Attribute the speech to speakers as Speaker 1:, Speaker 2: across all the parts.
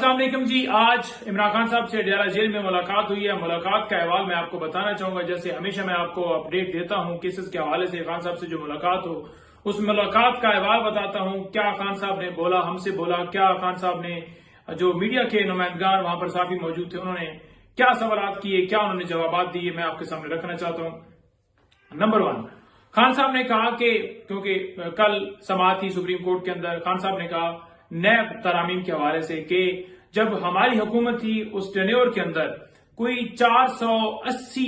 Speaker 1: अस्सलाम वालेकुम जी। आज इमरान खान साहब से अडयाला जेल में मुलाकात हुई है। मुलाकात का अहवाल मैं आपको बताना चाहूंगा। जैसे हमेशा मैं आपको अपडेट देता हूं केसेस के हवाले से, खान साहब से जो मुलाकात हो उस मुलाकात का अहवाल बताता हूं। क्या खान साहब ने बोला, हमसे बोला क्या, खान साहब ने जो मीडिया के नुमाइंदगान वहां पर साफी मौजूद थे उन्होंने क्या सवाल किए, क्या उन्होंने जवाब दिए, मैं आपके सामने रखना चाहता हूं। नंबर 1, खान साहब ने कहा कि क्योंकि कल समाअत थी सुप्रीम कोर्ट के अंदर, खान साहब ने कहा नैब तरामीम के हवाले से कि जब हमारी हुकूमत थी उस टेन्योर के अंदर कोई 480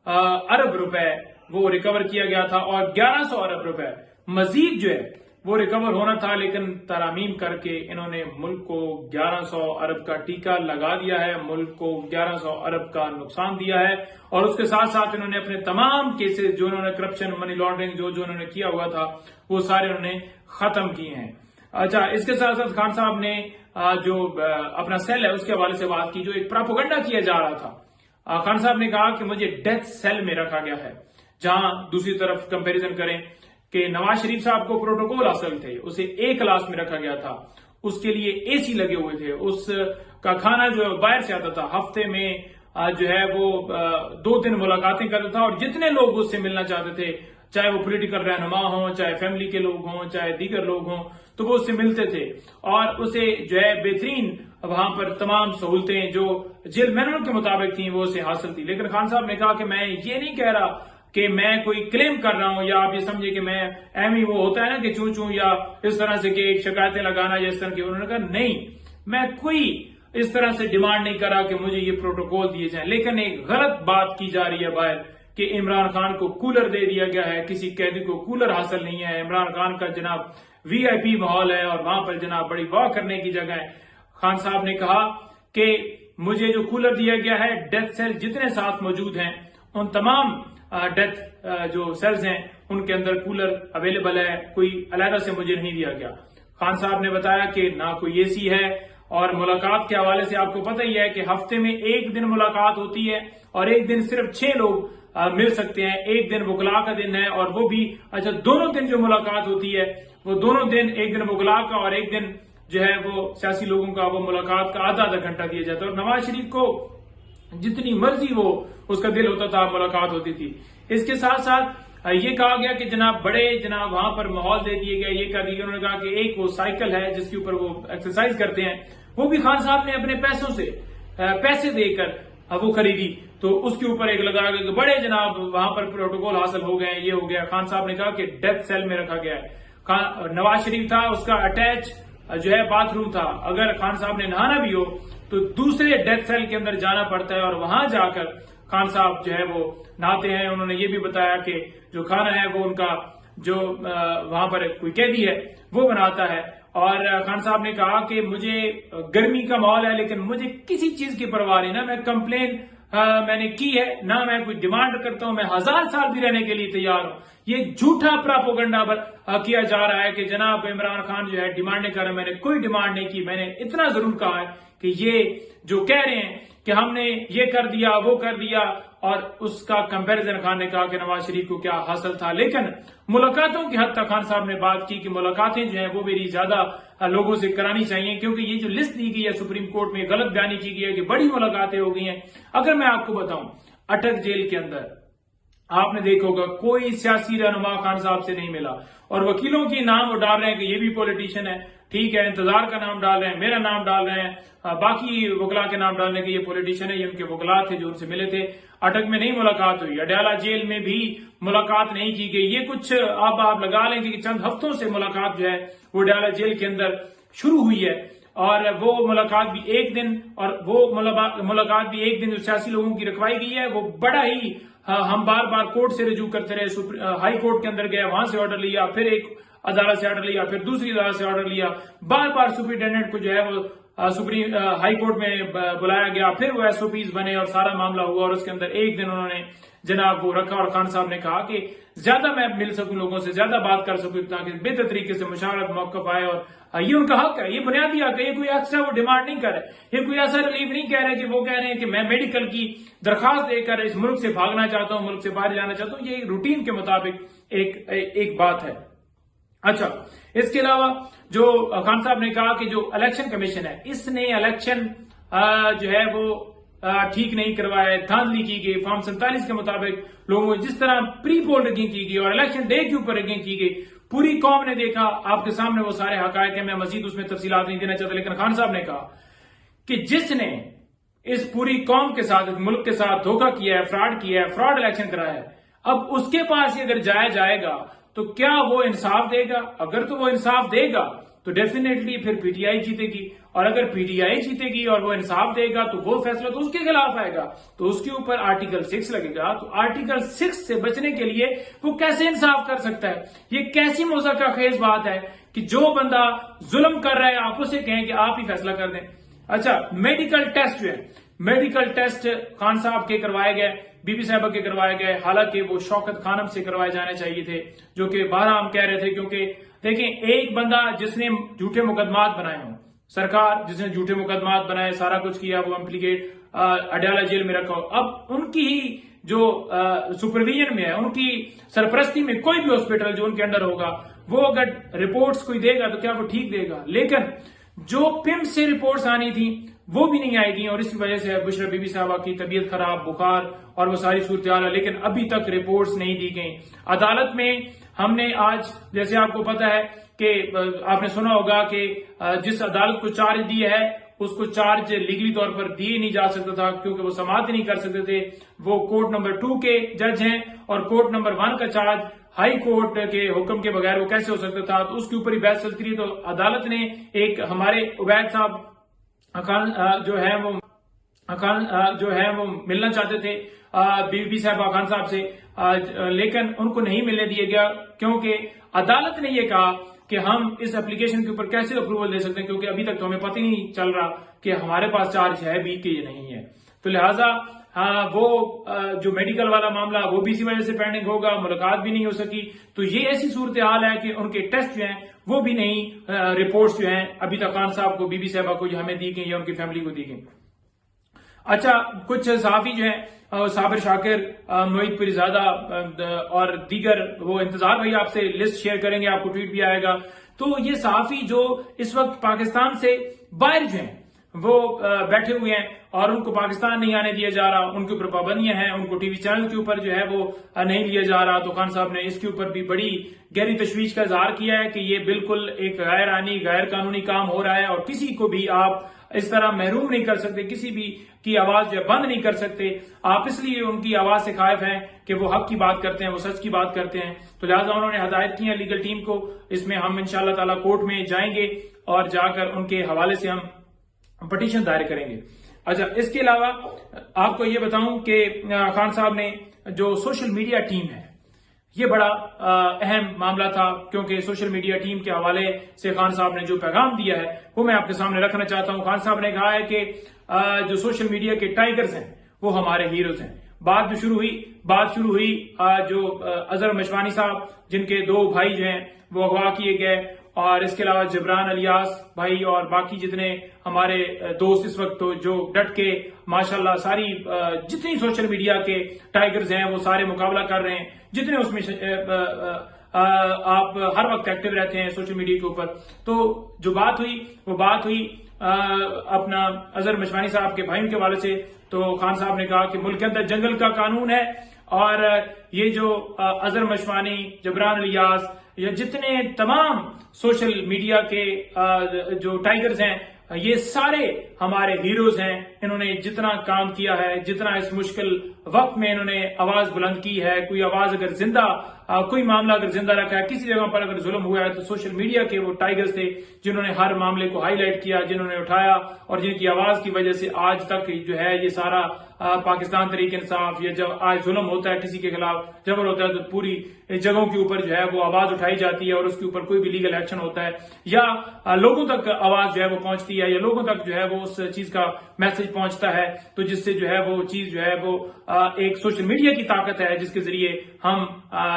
Speaker 1: अरब रुपए वो रिकवर किया गया था और 1100 अरब रुपए मजीद जो है वो रिकवर होना था, लेकिन तरामीम करके इन्होंने मुल्क को 1100 अरब का टीका लगा दिया है, मुल्क को 1100 अरब का नुकसान दिया है। और उसके साथ साथ इन्होंने अपने तमाम केसेस जो इन्होंने करप्शन, मनी लॉन्ड्रिंग जो इन्होंने किया हुआ था वो सारे उन्होंने खत्म किए हैं। अच्छा, इसके साथ साथ खान साहब ने जो अपना सेल है उसके हवाले से बात की, जो एक प्रोपेगेंडा किया जा रहा था। खान साहब ने कहा कि मुझे डेथ सेल में रखा गया है, जहां दूसरी तरफ कंपैरिजन करें कि नवाज शरीफ साहब को प्रोटोकॉल हासिल थे, उसे ए क्लास में रखा गया था, उसके लिए एसी लगे हुए थे, उसका खाना जो है बाहर से आता था, हफ्ते में जो है वो 2-3 मुलाकातें करता था और जितने लोग उससे मिलना चाहते थे, चाहे वो पॉलिटिकल रहनुमा हो, चाहे फैमिली के लोग हों, चाहे दीगर लोग हों, तो वो उससे मिलते थे और उसे जो है बेहतरीन वहां पर तमाम सहूलतें जो जेल मैनुअल के मुताबिक थी वो उसे हासिल थी। लेकिन खान साहब ने कहा कि मैं ये नहीं कह रहा कि मैं कोई क्लेम कर रहा हूं या आप ये समझे कि मैं एमी वो होता है ना कि चू चू या इस तरह से कि शिकायतें लगाना या इस तरह की। उन्होंने कहा नहीं, मैं कोई इस तरह से डिमांड नहीं करा कि मुझे ये प्रोटोकॉल दिए जाए, लेकिन एक गलत बात की जा रही है बाहर कि इमरान खान को कूलर दे दिया गया है, किसी कैदी को कूलर हासिल नहीं है। इमरान खान का जनाब वीआईपी माहौल है और वहां पर जनाब बड़ी वाह करने की जगह है। खान साहब ने कहा कि मुझे जो कूलर दिया गया है, डेथ सेल जितने साथ मौजूद हैं उन तमाम डेथ जो सेल्स हैं उनके अंदर कूलर अवेलेबल है, कोई अलहदा से मुझे नहीं दिया गया। खान साहब ने बताया कि ना कोई एसी है और मुलाकात के हवाले से आपको पता ही है कि हफ्ते में एक दिन मुलाकात होती है और एक दिन सिर्फ 6 लोग मिल सकते हैं। एक दिन वकला का दिन है और वो भी अच्छा दोनों दिन जो मुलाकात होती है वो दोनों दिन, एक दिन वकला का और एक दिन जो है वो सियासी लोगों का, वो मुलाकात का आधा घंटा दिया जाता है। और नवाज शरीफ को जितनी मर्जी वो उसका दिल होता था मुलाकात होती थी। इसके साथ साथ ये कहा गया कि जनाब वहां पर माहौल दे दिए गए, ये कर दिया। उन्होंने कहा कि एक वो साइकिल है जिसके ऊपर वो एक्सरसाइज करते हैं, वो भी खान साहब ने अपने पैसों से पैसे देकर वो खरीदी, तो उसके ऊपर एक लगा कि बड़े जनाब वहां पर प्रोटोकॉल हासिल हो गए, ये हो गया। खान साहब ने कहा कि डेथ सेल में रखा गया है। नवाज शरीफ था, उसका अटैच जो है बाथरूम था, अगर खान साहब ने नहाना भी हो तो दूसरे डेथ सेल के अंदर जाना पड़ता है और वहां जाकर खान साहब जो है वो नहाते हैं। उन्होंने ये भी बताया कि जो खाना है वो उनका जो वहां पर कोई कैदी है वो बनाता है। और खान साहब ने कहा कि मुझे गर्मी का माहौल है लेकिन मुझे किसी चीज की परवाह नहीं, ना मैं कंप्लेन मैंने की है, ना मैं कोई डिमांड करता हूं, मैं 1000 साल भी रहने के लिए तैयार हूं। ये झूठा प्रोपेगेंडा किया जा रहा है कि जनाब इमरान खान जो है डिमांड नहीं कर रहा। मैंने कोई डिमांड नहीं की, मैंने इतना जरूर कहा है कि ये जो कह रहे हैं कि हमने ये कर दिया वो कर दिया, और उसका कंपैरिजन खान ने कहा कि नवाज शरीफ को क्या हासिल था। लेकिन मुलाकातों की हद तक खान साहब ने बात की कि मुलाकातें जो है वो मेरी ज्यादा लोगों से करानी चाहिए, क्योंकि ये जो लिस्ट दी गई है सुप्रीम कोर्ट में गलत बयानी की गई है कि बड़ी मुलाकातें हो गई हैं। अगर मैं आपको बताऊं, अटक जेल के अंदर आपने देखा होगा कोई सियासी रहनुमा खान साहब से नहीं मिला और वकीलों के नाम वो डाल रहे हैं कि ये भी पॉलिटिशियन है, ठीक है, इंतजार का नाम डाल रहे हैं, मेरा नाम डाल रहे हैं, बाकी वकला के नाम डालने के ये पॉलिटिशियन है, ये उनके वकला थे जो उनसे मिले थे। अटक में नहीं मुलाकात हुई, अडयाला जेल में भी मुलाकात नहीं की गई। ये कुछ अब आप लगा लेंगे कि चंद हफ्तों से मुलाकात जो है वो अडयाला जेल के अंदर शुरू हुई है और वो मुलाकात भी एक दिन, और वो मुलाकात भी एक दिन जो सियासी लोगों की रखवाई गई है वो बड़ा ही हम बार बार कोर्ट से रजू करते रहे, हाई कोर्ट के अंदर गए, वहां से ऑर्डर लिया, फिर एक अदालत से ऑर्डर लिया, फिर दूसरी अदालत से ऑर्डर लिया, बार बार सुप्रिंटेंडेंट को जो है वो हाई कोर्ट में बुलाया गया, फिर वो एसओपीज बने और सारा मामला हुआ और उसके अंदर एक दिन उन्होंने जनाब वो रखा। और खान साहब ने कहा कि ज्यादा मैं मिल सकूं लोगों से, ज्यादा बात कर सकूं ताकि बेहतर तरीके से मुशावरत मौकफ आए, और ये उनका हक है, ये बुनियादी हक है, ये कोई एक्स्ट्रा वो डिमांड नहीं कर रहे, ये कोई ऐसा रिलीफ नहीं कह रहे कि वो कह रहे हैं कि मैं मेडिकल की दरखास्त देकर इस मुल्क से भागना चाहता हूं, मुल्क से बाहर जाना चाहता हूं। ये रूटीन के मुताबिक एक बात है। अच्छा, इसके अलावा जो खान साहब ने कहा कि जो इलेक्शन कमीशन है इसने इलेक्शन जो है वो ठीक नहीं करवाया है, धांधली की गई, फॉर्म 47 के मुताबिक लोगों को जिस तरह प्री पोल रैगिंग की गई और इलेक्शन डे के ऊपर रैगिंग की गई, पूरी कौम ने देखा, आपके सामने वो सारे हकायक है, मैं मजीद उसमें तफसीलात नहीं देना चाहता, लेकिन खान साहब ने कहा कि जिसने इस पूरी कौम के साथ, इस मुल्क के साथ धोखा किया है, फ्रॉड किया है, फ्रॉड इलेक्शन कराया है, अब उसके पास अगर जाया जाएगा तो क्या वो इंसाफ देगा? अगर तो वो इंसाफ देगा तो डेफिनेटली फिर पीटीआई जीतेगी, और अगर पीटीआई जीतेगी और वो इंसाफ देगा तो वो फैसला तो उसके खिलाफ आएगा, तो उसके ऊपर आर्टिकल 6 लगेगा। तो आर्टिकल 6 से बचने के लिए वो कैसे इंसाफ कर सकता है? ये कैसी मौज़ा खेज बात है कि जो बंदा जुल्म कर रहा है आप उसे कहें कि आप ही फैसला कर दें। अच्छा, मेडिकल टेस्ट जो है, मेडिकल टेस्ट खान साहब के करवाए गए, बीबी साहबा के करवाए गए, हालांकि वो शौकत खानम से करवाए जाने चाहिए थे, जो कि बारह हम कह रहे थे, क्योंकि देखें एक बंदा जिसने झूठे मुकदमात बनाए हों, सरकार जिसने झूठे मुकदमात बनाए, सारा कुछ किया, वो इम्प्लीकेट अडयाला जेल में रखा हो, अब उनकी ही जो सुपरविजन में है, उनकी सरपरस्ती में कोई भी हॉस्पिटल जो उनके अंडर होगा, वो अगर रिपोर्ट्स कोई देगा तो क्या वो ठीक देगा? लेकिन जो पिम से रिपोर्ट्स आनी थी वो भी नहीं आएगी, और इसी वजह से बुशरा बीबी साहबा की तबीयत खराब, बुखार और वो सारी सूरत हाल है, लेकिन अभी तक रिपोर्ट्स नहीं दी गई। अदालत में हमने आज, जैसे आपको पता है कि आपने सुना होगा कि जिस अदालत को चार्ज दिया है उसको चार्ज लीगली तौर पर दिए नहीं जा सकता था, क्योंकि वो समाप्त नहीं कर सकते थे। वो कोर्ट नंबर 2 के जज हैं, और कोर्ट नंबर 1 का चार्ज हाई कोर्ट के हुक्म के बगैर वो कैसे हो सकता था? तो उसके ऊपर ही बहस चलती रही। तो अदालत ने एक हमारे उबैद साहब अकान जो है वो मिलना चाहते थे बीबी साहब खान साहब से, लेकिन उनको नहीं मिलने दिया गया, क्योंकि अदालत ने ये कहा कि हम इस एप्लीकेशन के ऊपर कैसे अप्रूवल दे सकते हैं, क्योंकि अभी तक तो हमें पता ही नहीं चल रहा कि हमारे पास चार्ज है भी कि ये नहीं है। तो लिहाजा वो जो मेडिकल वाला मामला वो भी इसी वजह से पेंडिंग होगा, मुलाकात भी नहीं हो सकी। तो ये ऐसी सूरत हाल है कि उनके टेस्ट जो हैं वो भी नहीं, रिपोर्ट्स जो हैं अभी तक खान साहब को, बीबी साहबा को हमें दी गई या उनकी फैमिली को दी गई। अच्छा, कुछ सहाफी जो हैं साबिर शाकिर, मोहित पिरजादा और दीगर, वो इंतजार भाई आपसे लिस्ट शेयर करेंगे, आपको ट्वीट भी आएगा। तो ये सहाफी जो इस वक्त पाकिस्तान से बाहर जो हैं वो बैठे हुए हैं और उनको पाकिस्तान नहीं आने दिया जा रहा, उनके ऊपर पाबंदियां हैं, उनको टीवी चैनल के ऊपर जो है वो नहीं लिया जा रहा। तो खान साहब ने इसके ऊपर भी बड़ी गहरी तशवीश का इजहार किया है कि ये बिल्कुल एक गैर आनी, गैर कानूनी काम हो रहा है, और किसी को भी आप इस तरह महरूम नहीं कर सकते, किसी भी की आवाज जो है बंद नहीं कर सकते। आप इसलिए उनकी आवाज से खायफ हैं कि वो हक की बात करते हैं, वो सच की बात करते हैं। तो लिहाजा उन्होंने हदायत की है लीगल टीम को, इसमें हम इंशाअल्लाह ताला कोर्ट में जाएंगे और जाकर उनके हवाले से हम पटिशन दायर करेंगे। अच्छा, इसके अलावा आपको ये बताऊं कि खान साहब ने जो सोशल मीडिया टीम है, ये बड़ा अहम मामला था, क्योंकि सोशल मीडिया टीम के हवाले से खान साहब ने जो पैगाम दिया है वो मैं आपके सामने रखना चाहता हूं। खान साहब ने कहा है कि जो सोशल मीडिया के टाइगर्स हैं वो हमारे हीरोज हैं। बात शुरू हुई जो अजहर मशवानी साहब, जिनके 2 भाई जो हैं वो अगवा किए गए, और इसके अलावा जबरान अलियास भाई और बाकी जितने हमारे दोस्त इस वक्त तो जो डट के माशाल्लाह सारी जितनी सोशल मीडिया के टाइगर्स हैं वो सारे मुकाबला कर रहे हैं, जितने उसमें आप हर वक्त एक्टिव रहते हैं सोशल मीडिया के ऊपर। तो जो बात हुई वो बात हुई अपना अजहर मशवानी साहब के भाइयों के हवाले से। तो खान साहब ने कहा कि मुल्क के अंदर जंगल का कानून है, और ये जो अजहर मशवानी, जबरान अलियास, या जितने तमाम सोशल मीडिया के जो टाइगर्स हैं, ये सारे हमारे हीरोज हैं। इन्होंने जितना काम किया है, जितना इस मुश्किल वक्त में इन्होंने आवाज बुलंद की है, कोई आवाज अगर जिंदा, कोई मामला अगर जिंदा रखा है, किसी जगह पर अगर जुल्म हुआ है, तो सोशल मीडिया के वो टाइगर्स थे जिन्होंने हर मामले को हाईलाइट किया, जिन्होंने उठाया, और जिनकी आवाज की वजह से आज तक जो है ये सारा पाकिस्तान तहरीक इंसाफ, या जब आज जुल्म होता है, किसी के खिलाफ जबर होता है, तो पूरी जगहों के ऊपर जो है वो आवाज उठाई जाती है, और उसके ऊपर कोई भी लीगल एक्शन होता है, या लोगों तक आवाज जो है वो पहुंचती है, या लोगों तक जो है वो उस चीज का मैसेज पहुंचता है। तो जिससे जो है वो चीज जो है वो एक सोशल मीडिया की ताकत है, जिसके जरिए हम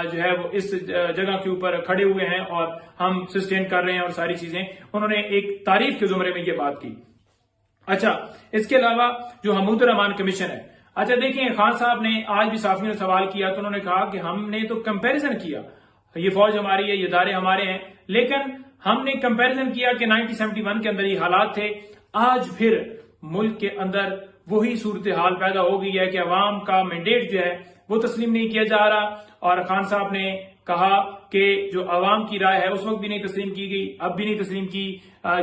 Speaker 1: जो है वो इस जगह के ऊपर खड़े हुए हैं और हम सस्टेन कर रहे हैं और सारी चीजें। उन्होंने एक तारीफ के जुमरे में ये बात की। अच्छा, इसके अलावा जो हमूद रहमान कमीशन है, अच्छा देखिए, खान साहब ने आज भी साफियों ने सवाल किया, तो उन्होंने कहा कि हमने तो कंपैरिजन किया, ये फौज हमारी है, ये इदारे हमारे हैं, لیکن ہم نے کمپیریزن کیا کہ 1971 کے اندر یہ حالات تھے، آج پھر ملک کے اندر وہی صورتحال پیدا ہو گئی ہے کہ عوام کا مینڈیٹ جو ہے وہ تسلیم نہیں کیا جا رہا، اور خان صاحب نے کہا کہ جو عوام کی رائے ہے اس وقت بھی نہیں تسلیم کی گئی، اب بھی نہیں تسلیم کی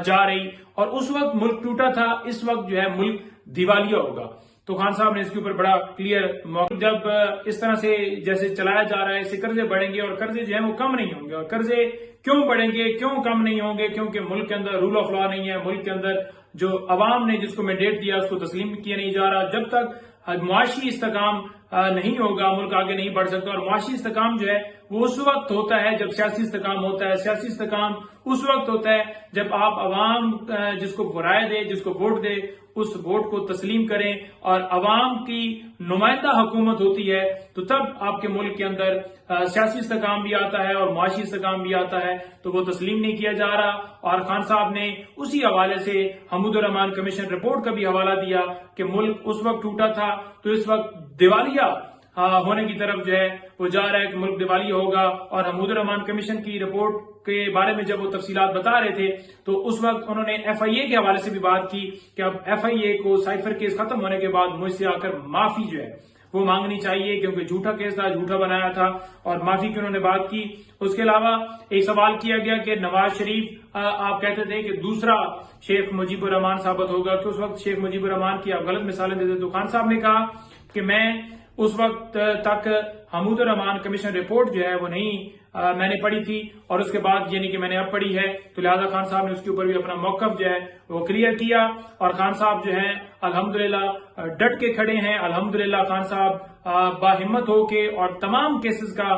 Speaker 1: جا رہی، اور اس وقت ملک ٹوٹا تھا، اس وقت جو ہے ملک دیوالیہ ہوگا۔ تو خان صاحب نے اس کے اوپر بڑا کلیئر موقع، جب اس طرح سے جیسے چلایا جا رہا ہے اس سے قرضے بڑھیں گے، اور قرضے جو ہیں وہ کم نہیں ہوں گے، اور قرضے کیوں بڑھیں گے، کیوں کم نہیں ہوں گے؟ کیونکہ ملک کے اندر رول آف لا نہیں ہے، ملک کے اندر جو عوام نے جس کو مینڈیٹ دیا اس کو تسلیم کیا نہیں جا رہا۔ جب تک معاشی استحکام نہیں ہوگا ملک آگے نہیں بڑھ سکتا، اور معاشی استحکام جو ہے وہ اس وقت ہوتا ہے جب سیاسی استحکام ہوتا ہے، سیاسی استحکام اس وقت ہوتا ہے جب آپ عوام جس کو رائے دے، جس کو ووٹ دے، اس ووٹ کو تسلیم کریں اور عوام کی نمائندہ حکومت ہوتی ہے، تو تب آپ کے ملک کے اندر سیاسی استحکام بھی آتا ہے اور معاشی استحکام بھی آتا ہے، تو وہ تسلیم نہیں کیا جا رہا۔ اور خان صاحب نے اسی حوالے سے حمود الرحمان کمیشن رپورٹ کا بھی حوالہ دیا کہ ملک اس وقت ٹوٹا تھا تو اس وقت دیوالیہ ہونے کی طرف جو ہے وہ جا رہا ہے کہ ملک دیوالیہ ہوگا۔ اور حمود الرحمان کمیشن کی رپورٹ کے بارے میں جب وہ تفصیلات بتا رہے تھے تو اس وقت انہوں نے ایف آئی اے کے حوالے سے بھی بات کی کہ اب ایف آئی اے کو سائفر کیس ختم ہونے کے بعد مجھ سے آ کر معافی جو ہے وہ مانگنی چاہیے، کیونکہ جھوٹا کیس تھا، جھوٹا بنایا تھا، اور معافی کی انہوں نے بات کی۔ اس کے علاوہ ایک سوال کیا گیا کہ نواز شریف آپ کہتے تھے کہ دوسرا شیخ مجیب الرحمان ثابت ہوگا، کہ اس وقت شیخ مجیب الرحمان کی آپ غلط مثالیں دیتے، تو خان صاحب نے کہا کہ میں اس وقت تک حمود الرحمان کمیشن رپورٹ جو ہے وہ نہیں میں نے پڑھی تھی، اور اس کے بعد یعنی کہ میں نے اب پڑھی ہے، تو لہذا خان صاحب نے اس کے اوپر بھی اپنا موقف جو ہے وہ کلیئر کیا۔ اور خان صاحب جو ہیں الحمدللہ ڈٹ کے کھڑے ہیں، الحمدللہ خان صاحب باہمت ہو کے اور تمام کیسز کا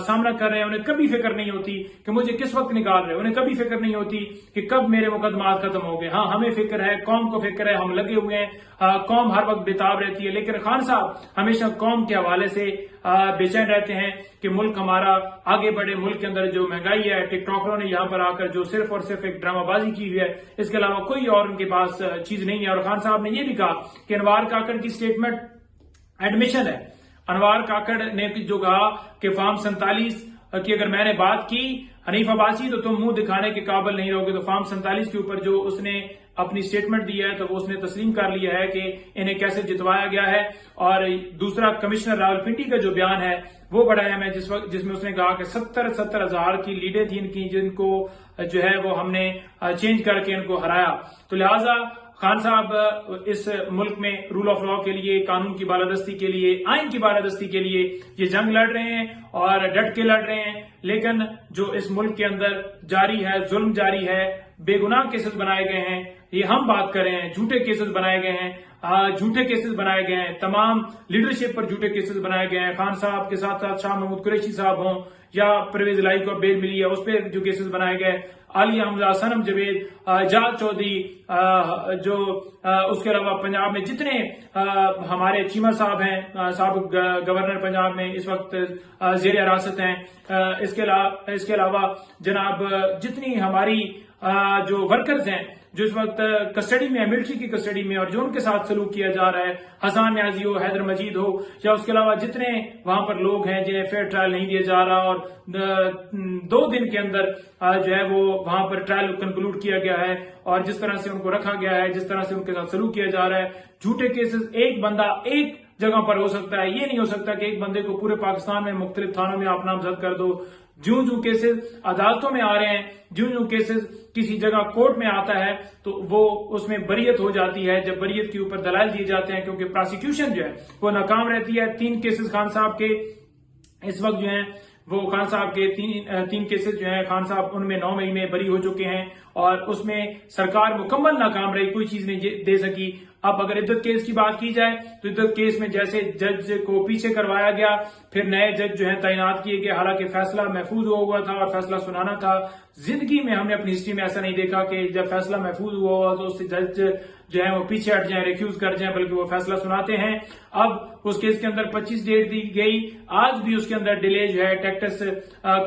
Speaker 1: سامنا کر رہے ہیں۔ انہیں کبھی فکر نہیں ہوتی کہ مجھے کس وقت نکال رہے، انہیں کبھی فکر نہیں ہوتی کہ کب میرے مقدمات ختم ہو گئے۔ ہاں ہمیں فکر ہے، قوم کو فکر ہے، ہم لگے ہوئے ہیں، قوم ہر وقت بےتاب رہتی ہے، لیکن خان صاحب ہمیشہ قوم کے حوالے سے بے چین رہتے ہیں کہ ملک ہمارا آگے بڑھے۔ ملک کے اندر جو مہنگائی ہے، ٹک ٹاکروں نے یہاں پر آ کر جو صرف اور صرف ایک ڈرامہ بازی کی ہوئی ہے، اس کے علاوہ کوئی اور ان کے پاس چیز نہیں ہے۔ اور خان صاحب نے یہ بھی کہا کہ انوار کاکڑ کی سٹیٹمنٹ ایڈمیشن ہے۔ انوار کاکڑ نے جو کہا کہ فارم 47 کی اگر میں نے بات کی حنیف عباسی تو تم منہ دکھانے کے قابل نہیں رہو گے، تو فارم 47 کے اوپر جو اس نے اپنی سٹیٹمنٹ دی ہے تو وہ اس نے تسلیم کر لیا ہے کہ انہیں کیسے جتوایا گیا ہے۔ اور دوسرا کمشنر راولپنڈی کا جو بیان ہے وہ بڑا اہم ہے، جس میں اس نے کہا کہ 70 ہزار کی لیڈیں تھیں ان کی، جن کو جو ہے وہ ہم نے چینج کر کے ان کو ہرایا۔ تو لہٰذا خان صاحب اس ملک میں رول آف لا کے لیے، قانون کی بالادستی کے لیے، آئین کی بالادستی کے لیے یہ جنگ لڑ رہے ہیں اور ڈٹ کے لڑ رہے ہیں، لیکن جو اس ملک کے اندر جاری ہے، ظلم جاری ہے، بے گناہ کیسز بنائے گئے ہیں، یہ ہم بات کر رہے ہیں، جھوٹے کیسز بنائے گئے ہیں، جھوٹے کیسز بنائے گئے ہیں، تمام لیڈرشپ پر جھوٹے کیسز بنائے گئے ہیں۔ خان صاحب کے ساتھ ساتھ شاہ محمود قریشی صاحب ہوں یا پرویز الہی کو بیل ملی ہے، اس پہ جو کیسز بنائے گئے، علی حمزہ، صنم جاوید، جال چودھری، جو اس کے علاوہ پنجاب میں جتنے ہمارے چیمہ صاحب ہیں، سابق گورنر پنجاب میں اس وقت زیر حراست ہیں، اس کے علاوہ جناب جتنی ہماری جو ورکرز ہیں جو اس وقت کسٹڈی میں ہے، ملٹری کی کسٹڈی میں، اور جو ان کے ساتھ سلوک کیا جا رہا ہے، حسان نیازی ہو، حیدر مجید ہو، یا اس کے علاوہ جتنے وہاں پر لوگ ہیں جنہیں فیئر ٹرائل نہیں دیا جا رہا، اور 2 دن کے اندر جو ہے وہ وہاں پر ٹرائل کنکلوڈ کیا گیا ہے، اور جس طرح سے ان کو رکھا گیا ہے، جس طرح سے ان کے ساتھ سلوک کیا جا رہا ہے، جھوٹے کیسز ایک بندہ ایک جگہ پر ہو سکتا ہے، یہ نہیں ہو سکتا کہ ایک بندے کو پورے پاکستان میں مختلف تھانوں میں آپ نامزد کر دو۔ جو کیسز عدالتوں میں آ رہے ہیں، جو کیسز کسی جگہ کورٹ میں آتا ہے تو وہ اس میں بریت ہو جاتی ہے جب بریت کے اوپر دلائل دیے جاتے ہیں، کیونکہ پراسیکیوشن جو ہے وہ ناکام رہتی ہے۔ 3 کیسز خان صاحب کے اس وقت جو ہیں وہ خان صاحب کے 3 کیسز جو ہیں، خان صاحب ان میں 9 مئی میں بری ہو چکے ہیں، اور اس میں سرکار مکمل ناکام رہی، کوئی چیز نہیں دے سکی۔ اب اگر عدت کیس کی بات کی جائے تو عدت کیس میں جیسے جج کو پیچھے کروایا گیا، پھر نئے جج جو ہیں تعینات کیے گئے، حالانکہ فیصلہ محفوظ ہوا تھا اور فیصلہ سنانا تھا۔ زندگی میں ہم نے اپنی ہسٹری میں ایسا نہیں دیکھا کہ جب فیصلہ محفوظ ہوا تو اس سے جج جو ہیں وہ پیچھے ہٹ جائیں، ریفیوز کر جائیں، بلکہ وہ فیصلہ سناتے ہیں۔ اب اس کیس کے اندر 25 ڈیٹ دی گئی، آج بھی اس کے اندر ڈیلے جو ہے ٹیکٹس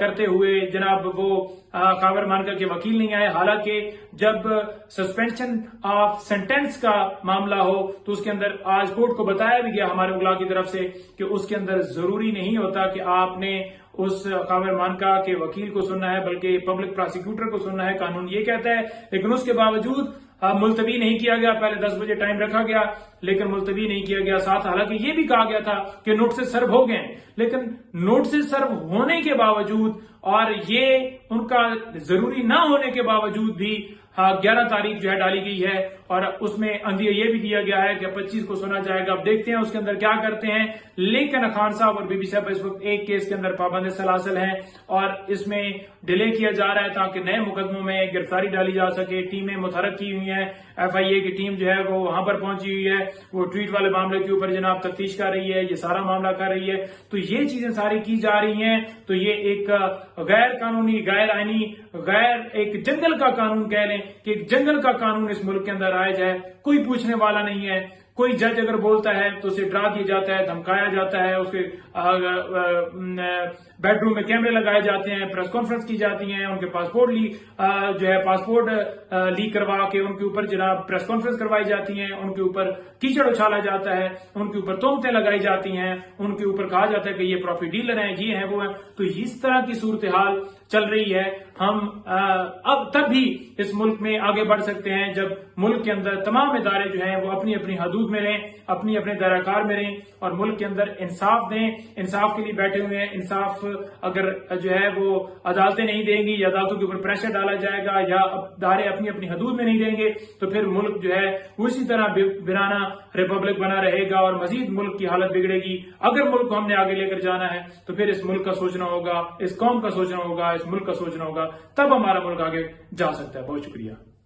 Speaker 1: کرتے ہوئے جناب وہ خاور مانکا کے وکیل نہیں آئے، حالانکہ جب سسپینشن آف سینٹینس کا معاملہ ہو تو اس کے اندر آج کورٹ کو بتایا بھی گیا ہمارے وکلاء کی طرف سے کہ اس کے اندر ضروری نہیں ہوتا کہ آپ نے उस काबिल मानका के वकील को सुनना है, बल्कि पब्लिक प्रोसिक्यूटर को सुनना है, कानून ये कहता है। लेकिन उसके बावजूद मुलतवी नहीं किया गया। पहले 10 बजे टाइम रखा गया, लेकिन मुलतवी नहीं किया गया। साथ हालांकि ये भी कहा गया था कि नोटिस सर्व हो गए, लेकिन नोटिस सर्व होने के बावजूद और ये उनका जरूरी ना होने के बावजूद भी 11 तारीख जो है डाली गई है, और उसमें अंदिया ये भी दिया गया है कि 25 को सुना जाएगा। अब देखते हैं उसके अंदर क्या करते हैं। लेकिन खान साहब और बीबी साहब इस वक्त एक केस के अंदर पाबंद सलासल हैं और इसमें डिले किया जा रहा है ताकि नए मुकदमों में गिरफ्तारी डाली जा सके। टीमें मुतहरक की हुई हैं, FIA की टीम जो है वो वहां पर पहुंची हुई है, वो ट्वीट वाले मामले के ऊपर जनाब तफ्तीश कर रही है, ये सारा मामला कर रही है। तो ये चीजें सारी की जा रही हैं। तो ये एक गैर कानूनी, गैर आईनी, गैर एक जंगल का कानून कह लें कि एक जंगल का कानून इस मुल्क के अंदर आया जाए। कोई पूछने वाला नहीं है। कोई जज अगर बोलता है तो उसे डरा दिया जाता है, धमकाया जाता है, उसके बेडरूम में कैमरे लगाए जाते हैं, प्रेस कॉन्फ्रेंस की जाती है, उनके पासपोर्ट लीक करवा के उनके ऊपर जनाब प्रेस कॉन्फ्रेंस करवाई जाती है, उनके ऊपर कीचड़ उछाला जाता है, उनके ऊपर तोहमतें लगाई जाती हैं, उनके ऊपर कहा जाता है कि ये प्रॉफिट डीलर हैं, ये हैं, वो हैं। तो इस तरह की सूरत हाल चल रही है। हम अब तब भी इस मुल्क में आगे बढ़ सकते हैं जब मुल्क के अंदर तमाम इदारे जो हैं वो अपनी अपनी हदूद में रहें, अपनी अपने दायराकार में रहें और मुल्क के अंदर इंसाफ दें। इंसाफ के लिए बैठे हुए हैं। इंसाफ अगर जो है वो अदालतें नहीं देंगी या अदालतों के ऊपर प्रेशर डाला जाएगा या इदारे अपनी अपनी हदूद में नहीं देंगे तो फिर मुल्क जो है उसी तरह बिराना रिपब्लिक बना रहेगा और मजीद मुल्क की हालत बिगड़ेगी। अगर मुल्क को हमने आगे लेकर जाना है तो फिर इस मुल्क का सोचना होगा, इस कौम का सोचना होगा, इस मुल्क का सोचना होगा, तब हमारा मुल्क आगे जा सकता है। बहुत शुक्रिया।